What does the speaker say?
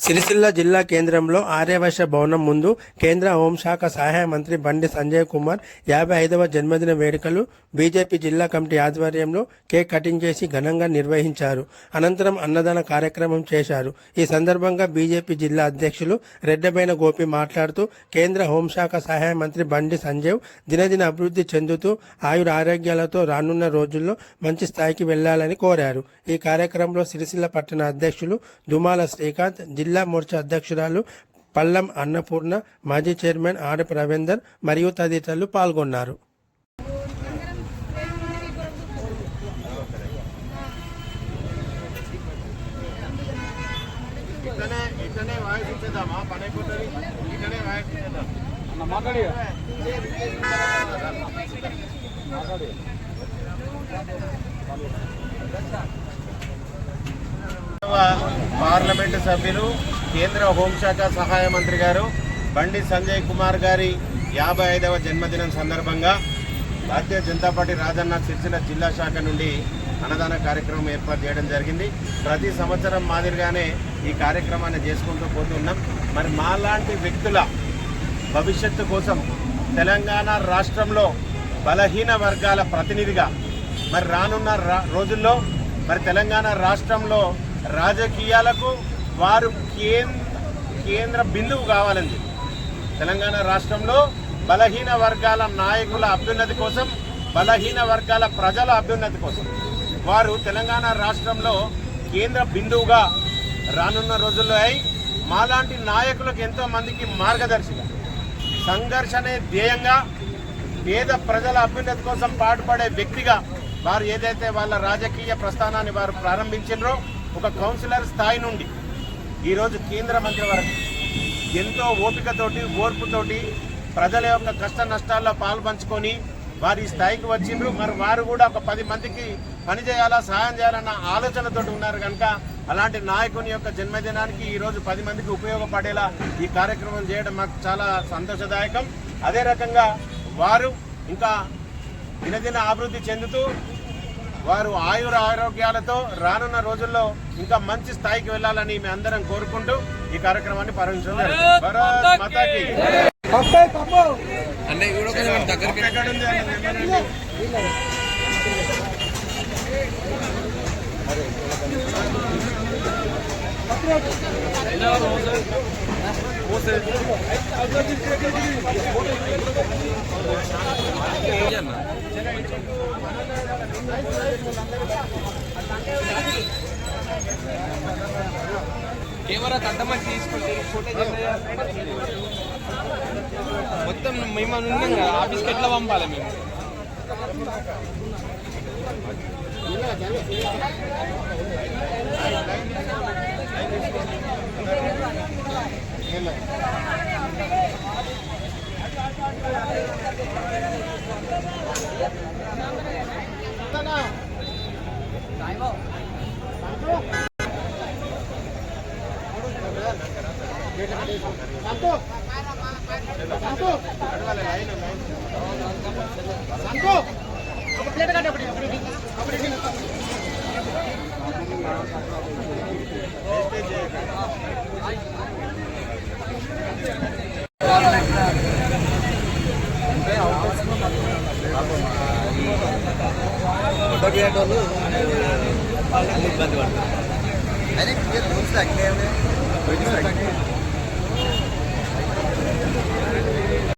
సిరిసిల్ల జిల్లా కేంద్రంలో ఆర్యవైశ్య భవనం ముందు కేంద్ర హోంశాఖ సహాయ మంత్రి బండి సంజయ్ కుమార్ 55వ జన్మదిన వేడుకలు బీజేపీ జిల్లా కమిటీ ఆధ్వర్యంలో కేక్ కటింగ్ చేసి ఘనంగా నిర్వహించారు. అనంతరం అన్నదాన కార్యక్రమం చేశారు. ఈ సందర్భంగా బీజేపీ జిల్లా అధ్యక్షులు రెడ్డబైన గోపి మాట్లాడుతూ కేంద్ర హోంశాఖ సహాయ మంత్రి బండి సంజయ్ దినదిన అభివృద్ధి చెందుతూ ఆయుర ఆరోగ్యాలతో రానున్న రోజుల్లో మంచి స్థాయికి వెళ్లాలని కోరారు. ఈ కార్యక్రమంలో సిరిసిల్ల పట్టణ అధ్యక్షులు దుమాల శ్రీకాంత్, జిల్లా మోర్చా అధ్యక్షురాలు పల్లం అన్నపూర్ణ, మాజీ చైర్మన్ ఆర్ఎఫ్ రవీందర్ మరియు తదితరులు పాల్గొన్నారు. పార్లమెంటు సభ్యులు కేంద్ర హోంశాఖ సహాయ మంత్రి గారు బండి సంజయ్ కుమార్ గారి 55వ జన్మదినం సందర్భంగా భారతీయ జనతా పార్టీ రాజన్న సిరిసిల్ల జిల్లా శాఖ నుండి అన్నదాన కార్యక్రమం ఏర్పాటు చేయడం జరిగింది. ప్రతి సంవత్సరం మాదిరిగానే ఈ కార్యక్రమాన్ని చేసుకుంటూ పోతున్నాం. మరి మాలాంటి వ్యక్తుల భవిష్యత్తు కోసం తెలంగాణ రాష్ట్రంలో బలహీన వర్గాల ప్రతినిధిగా మరి రానున్న రోజుల్లో మరి తెలంగాణ రాష్ట్రంలో రాజకీయాలకు వారు కేంద్ర బిందువు కావాలని తెలంగాణ రాష్ట్రంలో బలహీన వర్గాల నాయకుల అభ్యున్నతి కోసం, బలహీన వర్గాల ప్రజల అభ్యున్నతి కోసం వారు తెలంగాణ రాష్ట్రంలో కేంద్ర బిందువుగా రానున్న రోజుల్లో అయి మాలాంటి నాయకులకు ఎంతో మందికి మార్గదర్శిగా సంఘర్షణే ధ్యేయంగా పేద ప్రజల అభ్యున్నతి కోసం పాటుపడే వ్యక్తిగా వారు ఏదైతే వాళ్ళ రాజకీయ ప్రస్థానాన్ని వారు ప్రారంభించారో ఒక కౌన్సిలర్ స్థాయి నుండి ఈరోజు కేంద్ర మంత్రి వరకు ఎంతో ఓపికతోటి, ఓర్పుతోటి ప్రజల యొక్క కష్ట నష్టాల్లో పాల్పంచుకొని వారి స్థాయికి వచ్చిండ్రు. మరి వారు కూడా ఒక 10 మందికి పనిచేయాలా, సహాయం చేయాలన్న ఆలోచనతో ఉన్నారు కనుక అలాంటి నాయకుని యొక్క జన్మదినానికి ఈరోజు 10 మందికి ఉపయోగపడేలా ఈ కార్యక్రమం చేయడం మాకు చాలా సంతోషదాయకం. అదే రకంగా వారు ఇంకా దినదిన అభివృద్ధి చెందుతూ వారు ఆయుర ఆరోగ్యాలతో రానున్న రోజుల్లో ఇంకా మంచి స్థాయికి వెళ్లాలని మేము అందరం కోరుకుంటూ ఈ కార్యక్రమాన్ని ప్రారంభించడం కెమెరా కట్టమని తీసుకుంటే మొత్తం మేము ఉన్నాం కదా, ఆఫీస్కి ఎట్లా పంపాలి మేము? ఇబ్బంది పడుతుంది.